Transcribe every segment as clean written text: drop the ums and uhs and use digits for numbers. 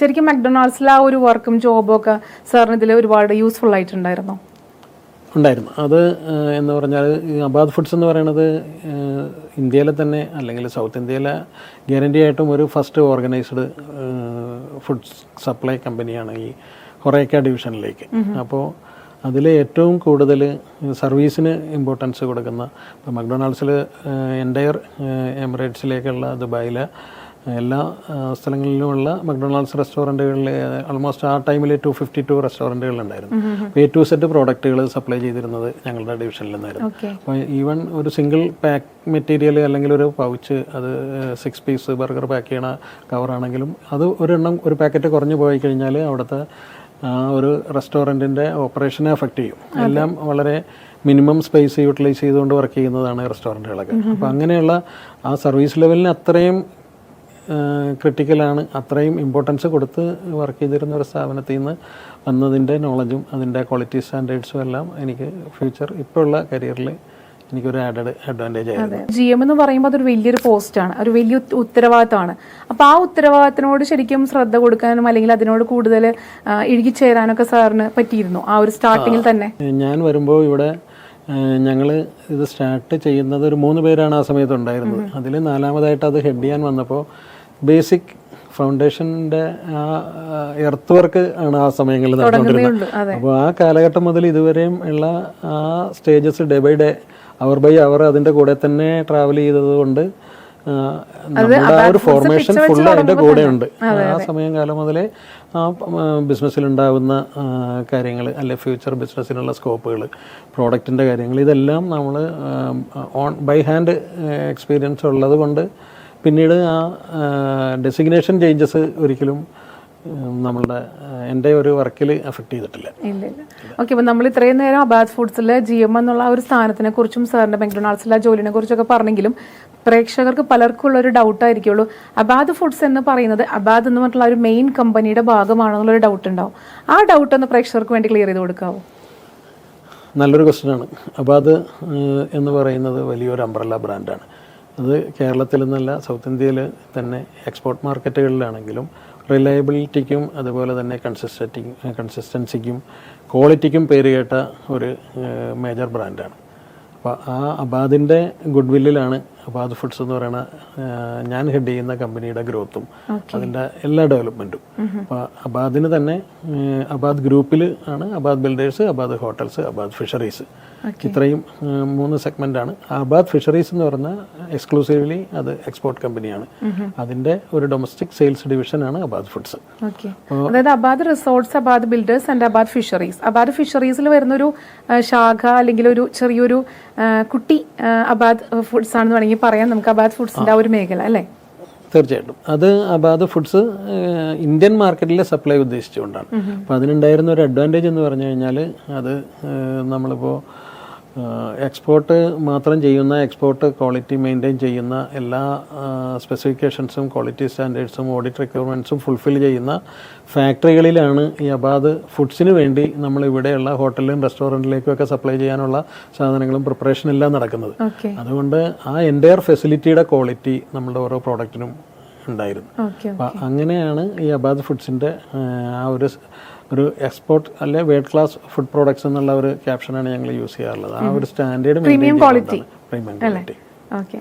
ശരിക്കും മക്ഡൊണാൾഡ്സിലെ ആ ഒരു വർക്കും ജോബും ഒക്കെ സാറിന് ഇതിൽ ഒരുപാട് യൂസ്ഫുൾ ആയിട്ടുണ്ടായിരുന്നു. അത് എന്ന് പറഞ്ഞാൽ അബാദ് ഫുഡ്സ് എന്ന് പറയുന്നത് ഇന്ത്യയിലെ തന്നെ അല്ലെങ്കിൽ സൗത്ത് ഇന്ത്യയിലെ ഗ്യാരണ്ടി ആയിട്ടും ഒരു ഫസ്റ്റ് ഓർഗനൈസ്ഡ് ഫുഡ് സപ്ലൈ കമ്പനിയാണ് ഈ ഹൊറേക്ക ഡിവിഷനിലേക്ക്. അപ്പോൾ അതിൽ ഏറ്റവും കൂടുതൽ സർവീസിന് ഇമ്പോർട്ടൻസ് കൊടുക്കുന്ന ഇപ്പോൾ മക്ഡൊണാൾഡ്സിൽ എൻ്റയർ എമിറേറ്റ്സിലേക്കുള്ള ദുബായിലെ എല്ലാ സ്ഥലങ്ങളിലുമുള്ള മക്ഡൊണാൾഡ്സ് റെസ്റ്റോറൻറ്റുകളിൽ ഓൾമോസ്റ്റ് ആ ടൈമിൽ 252 റെസ്റ്റോറൻറ്റുകളുണ്ടായിരുന്നു. A to Z പ്രോഡക്റ്റുകൾ സപ്ലൈ ചെയ്തിരുന്നത് ഞങ്ങളുടെ ഡിവിഷനിൽ നിന്നായിരുന്നു. അപ്പോൾ ഈവൻ ഒരു സിംഗിൾ പാക്ക് മെറ്റീരിയൽ അല്ലെങ്കിൽ ഒരു പൗച്ച്, അത് 6 പീസ് ബർഗർ പാക്ക് ചെയ്യണ കവറാണെങ്കിലും അത് ഒരെണ്ണം ഒരു പാക്കറ്റ് കുറഞ്ഞു പോയി കഴിഞ്ഞാൽ അവിടുത്തെ ഒരു റെസ്റ്റോറൻറ്റിൻ്റെ ഓപ്പറേഷനെ അഫക്റ്റ് ചെയ്യും. എല്ലാം വളരെ മിനിമം സ്പേസ് യൂട്ടിലൈസ് ചെയ്തുകൊണ്ട് വർക്ക് ചെയ്യുന്നതാണ് റെസ്റ്റോറൻറ്റുകളൊക്കെ. അപ്പോൾ അങ്ങനെയുള്ള ആ സർവീസ് ലെവലിന് അത്രയും ക്രിട്ടിക്കലാണ്, അത്രയും ഇമ്പോർട്ടൻസ് കൊടുത്ത് വർക്ക് ചെയ്തിരുന്ന ഒരു സ്ഥാപനത്തിൽ നിന്ന് വന്നതിൻ്റെ നോളജും അതിൻ്റെ ക്വാളിറ്റി സ്റ്റാൻഡേർഡ്സും എല്ലാം എനിക്ക് ഫ്യൂച്ചർ ഇപ്പോഴുള്ള കരിയറിൽ എനിക്കൊരു ആഡഡ് അഡ്വാൻറ്റേജ് ആയിരുന്നു. GM എന്ന് പറയുമ്പോൾ അതൊരു വലിയൊരു പോസ്റ്റാണ്, ഒരു വലിയ ഉത്തരവാദിത്തമാണ്. അപ്പോൾ ആ ഉത്തരവാദിത്തത്തിനോട് ശരിക്കും ശ്രദ്ധ കൊടുക്കാനും അല്ലെങ്കിൽ അതിനോട് കൂടുതൽ ഇഴുകിച്ചേരാനൊക്കെ സാറിന് പറ്റിയിരുന്നു ആ ഒരു സ്റ്റാർട്ടിങ്ങിൽ തന്നെ? ഞാൻ വരുമ്പോൾ ഇവിടെ ഞങ്ങൾ ഇത് സ്റ്റാർട്ട് ചെയ്യുന്നത് ഒരു 3 പേരാണ് ആ സമയത്ത് ഉണ്ടായിരുന്നത്. അതിൽ 4മതായിട്ട് അത് ഹെഡ് ചെയ്യാൻ വന്നപ്പോൾ ബേസിക് ഫൗണ്ടേഷൻ്റെ ആ എർത്ത് വർക്ക് ആണ് ആ സമയങ്ങളിൽ നടന്നുകൊണ്ടിരുന്നത്. അപ്പോൾ ആ കാലഘട്ടം മുതൽ ഇതുവരെയും ഉള്ള ആ stages day by day hour by hour അതിൻ്റെ കൂടെ തന്നെ ട്രാവൽ ചെയ്തത് കൊണ്ട് നമ്മുടെ ആ ഒരു ഫോർമേഷൻ ഫുള്ള് അതിൻ്റെ കൂടെ ഉണ്ട്. ആ സമയം കാലം മുതലേ ആ ബിസിനസ്സിലുണ്ടാകുന്ന കാര്യങ്ങൾ അല്ലെ ഫ്യൂച്ചർ ബിസിനസ്സിനുള്ള സ്കോപ്പുകൾ, പ്രോഡക്റ്റിൻ്റെ കാര്യങ്ങൾ, ഇതെല്ലാം നമ്മൾ ബൈ ഹാൻഡ് എക്സ്പീരിയൻസ് ഉള്ളത് കൊണ്ട് പിന്നീട് ആ ഡെസിഗ്നേഷൻ ചേഞ്ചസ് ഒരിക്കലും നമ്മളുടെ എൻ്റെ ഒരു വർക്കിൽ അഫക്റ്റ് ചെയ്തിട്ടില്ല. ഇല്ല. ഓക്കെ, അപ്പോൾ നമ്മൾ ഇത്രയും നേരം അബാദ് ഫുഡ്സിലെ GM എന്നുള്ള ഒരു സ്ഥാനത്തിനെ കുറിച്ചും സാറിൻ്റെ മക്ഡൊണാൾഡ്സിലെ ജോലിനെ കുറിച്ചൊക്കെ പറഞ്ഞെങ്കിലും പ്രേക്ഷകർക്ക് പലർക്കും ഉള്ള ഒരു ഡൗട്ട് ആയിരിക്കുള്ളൂ, അബാദ് ഫുഡ്സ് എന്ന് പറയുന്നത് അബാദ് എന്ന് പറഞ്ഞിട്ടുള്ള ഒരു മെയിൻ കമ്പനിയുടെ ഭാഗമാണോ എന്നുള്ളൊരു ഡൗട്ട് ഉണ്ടാവും. ആ ഡൗട്ട് ഒന്ന് പ്രേക്ഷകർക്ക് വേണ്ടി ക്ലിയർ ചെയ്ത് കൊടുക്കാവോ? നല്ലൊരു ക്വസ്റ്റ്യനാണ്. അബാദ് എന്ന് പറയുന്നത് വലിയൊരു അംബ്രല്ല ബ്രാൻഡാണ്. അത് കേരളത്തിൽ നിന്നല്ല സൗത്ത് ഇന്ത്യയിൽ തന്നെ എക്സ്പോർട്ട് മാർക്കറ്റുകളിലാണെങ്കിലും റിലയബിലിറ്റിക്കും അതുപോലെ തന്നെ കൺസിസ്റ്റൻസിക്കും ക്വാളിറ്റിക്കും പേര് കേട്ട ഒരു മേജർ ബ്രാൻഡാണ്. അപ്പോൾ ആ അബാദിൻ്റെ ഗുഡ് വില്ലിലാണ് അബാദ് ഫുഡ്സ് എന്ന് പറയുന്ന ഞാൻ ഹെഡ് ചെയ്യുന്ന കമ്പനിയുടെ ഗ്രോത്തും അതിൻ്റെ എല്ലാ ഡെവലപ്മെൻറ്റും. അപ്പോൾ അബാദിന് തന്നെ അബാദ് ഗ്രൂപ്പിൽ ആണ് Abad builders, Abad hotels, Abad fisheries, ഇത്രയും 3 സെഗ്മെൻ്റാണ്. അബാദ് ഫിഷറീസ് എന്ന് പറഞ്ഞാൽ എക്സ്ക്ലൂസീവ്ലി അത് എക്സ്പോർട്ട് കമ്പനിയാണ്. അതിൻ്റെ ഒരു ഡൊമസ്റ്റിക് സെയിൽസ് ഡിവിഷനാണ് അബാദ് ഫുഡ്സ്. അതായത് Abad resorts, Abad builders and Abad fisheries. Abad ഫിഷറീസിൽ വരുന്നൊരു ശാഖ അല്ലെങ്കിൽ ഒരു ചെറിയൊരു കുട്ടി അബാദ് ഫുഡ്സ് ആണെന്ന് വേണമെങ്കിൽ പറയാം നമുക്ക്, അബാദ് ഫുഡ്സിൻ്റെ ആ ഒരു മേഖല അല്ലേ? തീർച്ചയായിട്ടും. അത് അബാദ് ഫുഡ്സ് ഇന്ത്യൻ മാർക്കറ്റിലെ സപ്ലൈ ഉദ്ദേശിച്ചുകൊണ്ടാണ്. അപ്പോൾ അതിനുണ്ടായിരുന്ന ഒരു അഡ്വാൻറ്റേജ് എന്ന് പറഞ്ഞു കഴിഞ്ഞാൽ അത് നമ്മളിപ്പോൾ എക്സ്പോർട്ട് മാത്രം ചെയ്യുന്ന, എക്സ്പോർട്ട് ക്വാളിറ്റി മെയിൻറ്റെയിൻ ചെയ്യുന്ന, എല്ലാ സ്പെസിഫിക്കേഷൻസും ക്വാളിറ്റി സ്റ്റാൻഡേർഡ്സും ഓഡിറ്റ് റിക്വയർമെൻറ്റ്സും ഫുൾഫിൽ ചെയ്യുന്ന ഫാക്ടറികളിലാണ് ഈ അബാദ് ഫുഡ്സിന് വേണ്ടി നമ്മൾ ഇവിടെയുള്ള ഹോട്ടലിലും റെസ്റ്റോറൻറ്റിലേക്കും ഒക്കെ സപ്ലൈ ചെയ്യാനുള്ള സാധനങ്ങളും പ്രിപ്പറേഷൻ എല്ലാം നടക്കുന്നത്. അതുകൊണ്ട് ആ എൻ്റയർ ഫെസിലിറ്റിയുടെ ക്വാളിറ്റി നമ്മുടെ ഓരോ പ്രോഡക്റ്റിനും ഉണ്ടായിരുന്നു. അപ്പം അങ്ങനെയാണ് ഈ അബാദ് ഫുഡ്സിൻ്റെ ആ ഒരു എക്സ്പോർട്ട് അല്ലെ വേൾഡ് ക്ലാസ് ഫുഡ് പ്രോഡക്ട്സ് എന്നുള്ള ഒരു ക്യാപ്ഷനാണ് ഞങ്ങൾ യൂസ് ചെയ്യാറുള്ളത്. ആ ഒരു standard premium quality.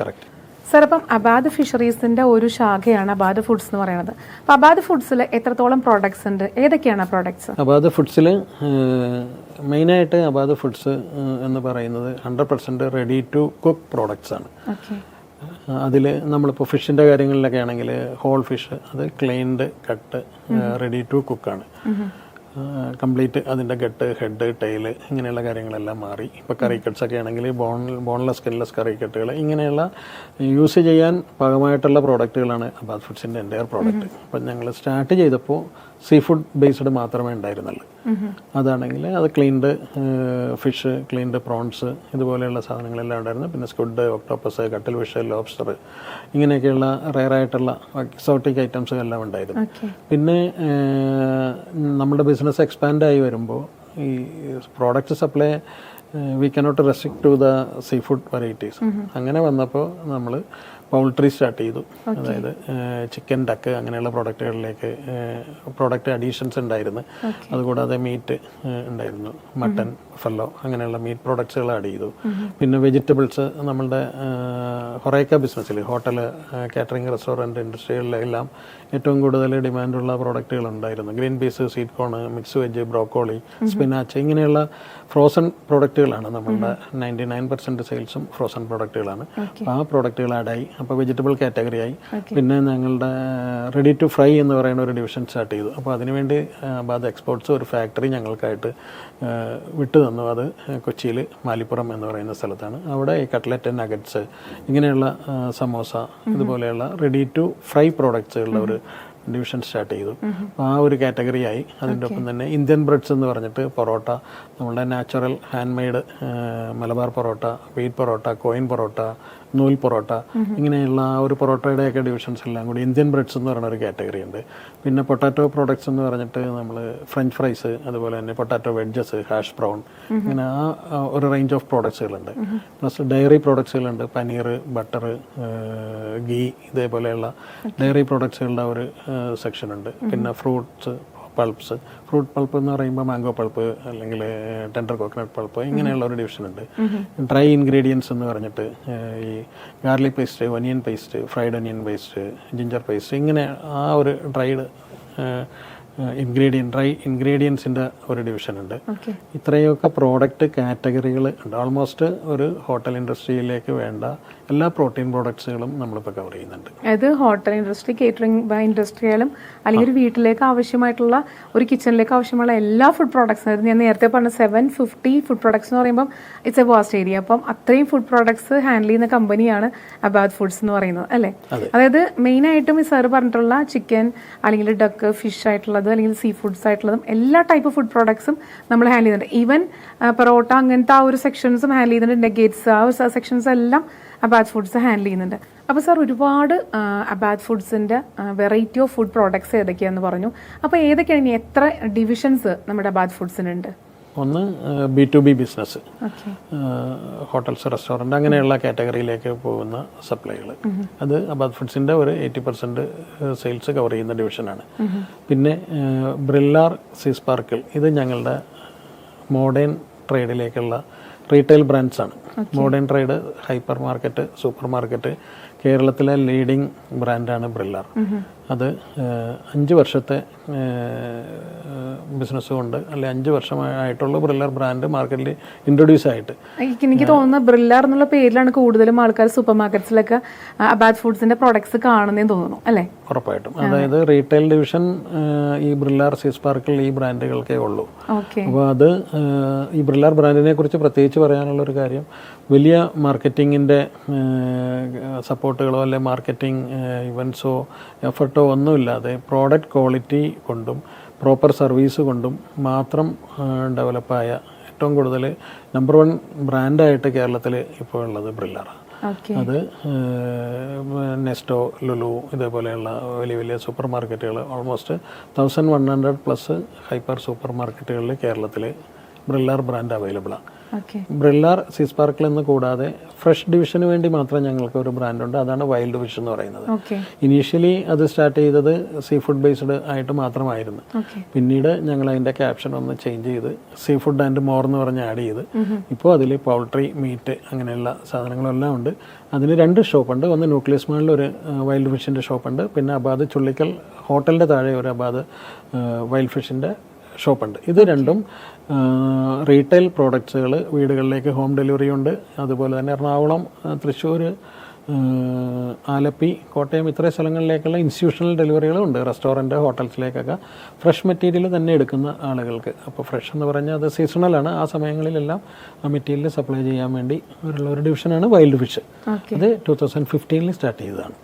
Correct sir, അപ്പം അബാദ് ഫിഷറീസിന്റെ ഒരു ശാഖയാണ് അബാദ് ഫുഡ്സ് എന്ന് പറയുന്നത്. അപ്പം അബാദ് ഫുഡ്സിൽ എത്രത്തോളം പ്രോഡക്ട്സ് ഉണ്ട്, ഏതൊക്കെയാണ് പ്രോഡക്ട്സ്? അബാദ് ഫുഡ്സിൽ മെയിനായിട്ട് അബാദ് ഫുഡ്സ് എന്ന് പറയുന്നത് 100% റെഡി ടു കുക്ക് പ്രോഡക്ട്സ് ആണ്. അതിൽ നമ്മളിപ്പോൾ ഫിഷിൻ്റെ കാര്യങ്ങളിലൊക്കെ ആണെങ്കിൽ ഹോൾ ഫിഷ്, അത് ക്ലീൻഡ് കട്ട് റെഡി ടു കുക്കാണ്. കംപ്ലീറ്റ് അതിൻ്റെ ഗട്ട്, ഹെഡ്, ടെയില് ഇങ്ങനെയുള്ള കാര്യങ്ങളെല്ലാം മാറി. ഇപ്പോൾ കറി കട്ട്സൊക്കെ ആണെങ്കിൽ ബോൺലെസ് സ്കിൻലെസ് കറി കട്ടുകൾ, ഇങ്ങനെയുള്ള യൂസ് ചെയ്യാൻ പാകമായിട്ടുള്ള പ്രോഡക്റ്റുകളാണ് അബാദ് ഫുഡ്സിൻ്റെ എൻ്റയർ പ്രോഡക്റ്റ്. അപ്പം ഞങ്ങൾ സ്റ്റാർട്ട് ചെയ്തപ്പോൾ സീ ഫുഡ് ബേസ്ഡ് മാത്രമേ ഉണ്ടായിരുന്നുള്ളൂ. അതാണെങ്കിൽ അത് ക്ലീൻഡ് ഫിഷ്, ക്ലീൻഡ് പ്രോൺസ്, ഇതുപോലെയുള്ള സാധനങ്ങളെല്ലാം ഉണ്ടായിരുന്നു. പിന്നെ സ്ക്വിഡ്, ഒക്ടോപ്പസ്, കട്ടിൽ ഫിഷ്, ലോബ്സ്റ്റർ, ഇങ്ങനെയൊക്കെയുള്ള റെയറായിട്ടുള്ള എക്സോട്ടിക് ഐറ്റംസ് എല്ലാം ഉണ്ടായിരുന്നു. പിന്നെ നമ്മുടെ ബിസിനസ് എക്സ്പാൻഡ് ആയി വരുമ്പോൾ ഈ product supply we cannot restrict to the seafood varieties. അങ്ങനെ വന്നപ്പോൾ നമ്മൾ പൗൾട്രി സ്റ്റാർട്ട് ചെയ്തു. അതായത് ചിക്കൻ, ഡക്ക് അങ്ങനെയുള്ള പ്രോഡക്റ്റുകളിലേക്ക് പ്രോഡക്റ്റ് അഡീഷൻസ് ഉണ്ടായിരുന്നു. അതുകൂടാതെ മീറ്റ് ഉണ്ടായിരുന്നു, മട്ടൺ, ബഫല്ലോ അങ്ങനെയുള്ള മീറ്റ് പ്രോഡക്ട്സുകൾ ആഡ് ചെയ്തു. പിന്നെ വെജിറ്റബിൾസ് നമ്മളുടെ ഹൊറേക്ക ബിസിനസ്സിൽ ഹോട്ടൽ, കാറ്ററിംഗ്, റെസ്റ്റോറൻറ്റ് ഇൻഡസ്ട്രികളിലെല്ലാം ഏറ്റവും കൂടുതൽ ഡിമാൻഡുള്ള പ്രോഡക്റ്റുകൾ ഉണ്ടായിരുന്നു. Green peas, sweet corn, mix veg, broccoli, spinach ഇങ്ങനെയുള്ള ഫ്രോസൺ പ്രോഡക്റ്റുകളാണ് നമ്മളുടെ 99% സെയിൽസും ഫ്രോസൺ പ്രോഡക്റ്റുകളാണ്. അപ്പോൾ ആ പ്രോഡക്റ്റുകൾ ആഡായി. അപ്പോൾ വെജിറ്റബിൾ കാറ്റഗറി ആയി. പിന്നെ ഞങ്ങളുടെ റെഡി ടു ഫ്രൈ എന്ന് പറയുന്ന ഒരു ഡിവിഷൻ സ്റ്റാർട്ട് ചെയ്തു. അപ്പോൾ അതിനുവേണ്ടി അബാദ് എക്സ്പോർട്സ് ഒരു ഫാക്ടറി ഞങ്ങൾക്കായിട്ട് വിട്ടു തന്നു. അത് കൊച്ചിയിൽ മാലിപ്പുറം എന്ന് പറയുന്ന സ്ഥലത്താണ്. അവിടെ ഈ കട്ട്ലറ്റ്, നഗറ്റ്സ് ഇങ്ങനെയുള്ള സമോസ ഇതുപോലെയുള്ള റെഡി ടു ഫ്രൈ പ്രോഡക്ട്സുകളുടെ ഒരു ഡിവിഷൻ സ്റ്റാർട്ട് ചെയ്തു. ആ ഒരു കാറ്റഗറി ആയി. അതിൻ്റെ ഒപ്പം തന്നെ ഇന്ത്യൻ ബ്രെഡ്സ് എന്ന് പറഞ്ഞിട്ട് പൊറോട്ട, നമ്മളുടെ natural hand made Malabar parotta, wheat parotta, coin parotta, നൂൽ പൊറോട്ട ഇങ്ങനെയുള്ള ആ ഒരു പൊറോട്ടയുടെയൊക്കെ ഡിവിഷൻസ് എല്ലാം കൂടി ഇന്ത്യൻ ബ്രെഡ്സ് എന്ന് പറയുന്ന ഒരു കാറ്റഗറി ഉണ്ട്. പിന്നെ പൊട്ടാറ്റോ പ്രോഡക്ട്സ് എന്ന് പറഞ്ഞിട്ട് നമ്മൾ ഫ്രഞ്ച് ഫ്രൈസ്, അതുപോലെ തന്നെ പൊട്ടാറ്റോ വെഡ്ജസ്, ഹാഷ് ബ്രൗൺ ഇങ്ങനെ ആ ഒരു റേഞ്ച് ഓഫ് പ്രോഡക്ട്സുകളുണ്ട്. പ്ലസ് ഡയറി പ്രോഡക്ട്സുകളുണ്ട്, പനീർ, ബട്ടർ, ഗീ ഇതേപോലെയുള്ള ഡയറി പ്രോഡക്ട്സുകളുടെ ഒരു സെക്ഷൻ ഉണ്ട്. പിന്നെ ഫ്രൂട്ട്സ്, പൾപ്സ്, ഫ്രൂട്ട് പൾപ്പ് എന്ന് പറയുമ്പോൾ മാംഗോ പൾപ്പ് അല്ലെങ്കിൽ ടെൻഡർ കോക്കനട്ട് പൾപ്പ് ഇങ്ങനെയുള്ള ഒരു ഡിവിഷൻ ഉണ്ട്. ഡ്രൈ ഇൻഗ്രീഡിയൻസ് എന്ന് പറഞ്ഞിട്ട് ഈ garlic paste, onion paste, fried onion paste, ginger paste ഇങ്ങനെ ആ ഒരു ഡ്രൈഡ് ഡ്രൈ ഇൻഗ്രീഡിയൻസിൻ്റെ ഒരു ഡിവിഷൻ ഉണ്ട്. ഇത്രയൊക്കെ പ്രോഡക്റ്റ് കാറ്റഗറികൾ ഉണ്ട്. ഓൾമോസ്റ്റ് ഒരു ഹോട്ടൽ ഇൻഡസ്ട്രിയിലേക്ക് വേണ്ട എല്ലാ പ്രോട്ടീൻ പ്രോഡക്ട്സുകളും നമ്മളിപ്പോൾ കവർ ചെയ്യുന്നുണ്ട്. അതായത് ഹോട്ടൽ ഇൻഡസ്ട്രി, കേറ്ററിംഗ് ഇൻഡസ്ട്രിയാലും അല്ലെങ്കിൽ ഒരു വീട്ടിലേക്ക് ആവശ്യമായിട്ടുള്ള ഒരു കിച്ചണിലേക്ക് ആവശ്യമുള്ള എല്ലാ ഫുഡ് പ്രോഡക്ട്സും, അതായത് ഞാൻ നേരത്തെ പറഞ്ഞ 750 ഫുഡ് പ്രോഡക്ട്സ് എന്ന് പറയുമ്പോൾ ഇറ്റ്സ് എ വാസ്റ്റ് ഏരിയ. അപ്പം അത്രയും ഫുഡ് പ്രോഡക്ട്സ് ഹാൻഡിൽ ചെയ്യുന്ന കമ്പനിയാണ് അബാദ് ഫുഡ്സ് എന്ന് പറയുന്നത് അല്ലേ? അതായത് മെയിനായിട്ടും ഈ സാർ പറഞ്ഞിട്ടുള്ള ചിക്കൻ അല്ലെങ്കിൽ ഡക്ക്, ഫിഷ് ആയിട്ടുള്ളത് അല്ലെങ്കിൽ സീ ഫുഡ്സ് ആയിട്ടുള്ളതും എല്ലാ ടൈപ്പ് ഫുഡ് പ്രോഡക്ട്സും നമ്മൾ ഹാൻഡിൽ ചെയ്യുന്നുണ്ട്. ഈവൻ പൊറോട്ട അങ്ങനത്തെ ആ ഒരു സെക്ഷൻസും ഹാൻഡിൽ ചെയ്യുന്നുണ്ട്. നെഗേറ്റ്സ് ആ ഒരു സെക്ഷൻസ് എല്ലാം അബാദ് ഫുഡ്സ് ഹാൻഡിൽ ചെയ്യുന്നുണ്ട്. അപ്പോൾ സാർ ഒരുപാട് അബാദ് ഫുഡ്സിൻ്റെ വെറൈറ്റി ഓഫ് ഫുഡ് പ്രോഡക്ട്സ് ഏതൊക്കെയാണെന്ന് പറഞ്ഞു. അപ്പോൾ ഏതൊക്കെയാണ് ഇനി എത്ര ഡിവിഷൻസ് നമ്മുടെ അബാദ് ഫുഡ്സിനുണ്ട്? ഒന്ന് B2B ബിസിനസ്, ഹോട്ടൽസ്, റെസ്റ്റോറൻറ്റ് അങ്ങനെയുള്ള കാറ്റഗറിയിലേക്ക് പോകുന്ന സപ്ലൈകൾ. അത് അബാദ് ഫുഡ്സിൻ്റെ ഒരു 80% സെയിൽസ് കവർ ചെയ്യുന്ന ഡിവിഷനാണ്. പിന്നെ ബ്രില്ലാർ, സീ സ്പാർക്കിൾ ഇത് ഞങ്ങളുടെ മോഡേൺ ട്രേഡിലേക്കുള്ള റീറ്റെയിൽ ബ്രാൻഡ്സ് ആണ്. Modern trade, hyper market, super market കേരളത്തിലെ ലീഡിംഗ് ബ്രാൻഡാണ് ബ്രില്ലാർ. അത് 5 വർഷത്തെ ബിസിനസ് കൊണ്ട് അല്ലെ 5 വർഷമായിട്ടുള്ള ബ്രില്ലാർ ബ്രാൻഡ് മാർക്കറ്റിൽ ഇൻട്രൊഡ്യൂസ് ആയിട്ട്. എനിക്ക് തോന്നുന്നത് ബ്രില്ലാർ എന്നുള്ള പേരിലാണ് കൂടുതലും ആൾക്കാർ സൂപ്പർ മാർക്കറ്റ്സിലൊക്കെ അബാദ് ഫുഡ്സിന്റെ പ്രോഡക്ട്സ് കാണുന്നതെന്ന് തോന്നുന്നു അല്ലേ? ഉറപ്പായിട്ടും. അതായത് റീറ്റെയിൽ ഡിവിഷൻ ഈ ബ്രില്ലാർ, സീ സ്പാർക്കിൾ ഈ ബ്രാൻഡുകൾക്കേ ഉള്ളൂ. അപ്പോൾ അത് ഈ ബ്രില്ലാർ ബ്രാൻഡിനെ കുറിച്ച് പ്രത്യേകിച്ച് പറയാനുള്ളൊരു കാര്യം, വലിയ മാർക്കറ്റിങ്ങിൻ്റെ സപ്പോർട്ടുകളോ അല്ലെ മാർക്കറ്റിംഗ് ഇവൻറ്റ്സോ എഫർട്ടോ ഒന്നുമില്ലാതെ പ്രോഡക്റ്റ് ക്വാളിറ്റി കൊണ്ടും പ്രോപ്പർ സർവീസ് കൊണ്ടും മാത്രം ഡെവലപ്പായ ഏറ്റവും കൂടുതൽ നമ്പർ 1 ബ്രാൻഡായിട്ട് കേരളത്തിൽ ഇപ്പോൾ ഉള്ളത് ബ്രില്ലാറാണ്. അത് നെസ്റ്റോ, ലുലു ഇതേപോലെയുള്ള വലിയ വലിയ സൂപ്പർ മാർക്കറ്റുകൾ ഓൾമോസ്റ്റ് 1100+ ഹൈപ്പർ സൂപ്പർ മാർക്കറ്റുകളിൽ കേരളത്തിൽ ബ്രില്ലാർ ബ്രാൻഡ് അവൈലബിളാണ്. ബ്രില്ലാർ, സീ സ്പാർക്കിൾ എന്ന് കൂടാതെ ഫ്രഷ് ഡിവിഷന് വേണ്ടി മാത്രം ഞങ്ങൾക്ക് ഒരു ബ്രാൻഡുണ്ട്. അതാണ് വൈൽഡ് ഫിഷ് എന്ന് പറയുന്നത്. ഇനീഷ്യലി അത് സ്റ്റാർട്ട് ചെയ്തത് സീ ഫുഡ് ബേസ്ഡ് ആയിട്ട് മാത്രമായിരുന്നു. പിന്നീട് ഞങ്ങൾ അതിൻ്റെ ക്യാപ്ഷൻ ഒന്ന് ചേഞ്ച് ചെയ്ത് സീ ഫുഡ് ആൻഡ് മോർ എന്ന് പറഞ്ഞ് ആഡ് ചെയ്ത് ഇപ്പോൾ അതിൽ പൗൾട്രി, മീറ്റ് അങ്ങനെയുള്ള സാധനങ്ങളെല്ലാം ഉണ്ട്. അതിന് 2 ഷോപ്പുണ്ട്. ഒന്ന് ന്യൂക്ലിയസ് മാളിൽ ഒരു വൈൽഡ് ഫിഷിൻ്റെ ഷോപ്പുണ്ട്. പിന്നെ അബാദ് ചുള്ളിക്കൽ ഹോട്ടലിൻ്റെ താഴെ ഒരു അബാദ് വൈൽഡ് ഫിഷിൻ്റെ ഷോപ്പുണ്ട്. ഇത് രണ്ടും റീറ്റെയിൽ പ്രോഡക്ട്സുകൾ വീടുകളിലേക്ക് ഹോം ഡെലിവറി ഉണ്ട്. അതുപോലെ തന്നെ എറണാകുളം, തൃശ്ശൂർ, ആലപ്പി, കോട്ടയം ഇത്രയും സ്ഥലങ്ങളിലേക്കുള്ള ഇൻസ്റ്റിറ്റ്യൂഷണൽ ഡെലിവറികളും ഉണ്ട്. റെസ്റ്റോറൻറ്റ്, ഹോട്ടൽസിലേക്കൊക്കെ ഫ്രഷ് മെറ്റീരിയൽ തന്നെ എടുക്കുന്ന ആളുകൾക്ക്. അപ്പോൾ ഫ്രഷ് എന്ന് പറഞ്ഞാൽ അത് സീസണലാണ്. ആ സമയങ്ങളിലെല്ലാം ആ മെറ്റീരിയൽ സപ്ലൈ ചെയ്യാൻ വേണ്ടി ഉള്ള ഒരു ഡിവിഷനാണ് വൈൽഡ് ഫിഷ്. അത് 2015 സ്റ്റാർട്ട് ചെയ്തതാണ്.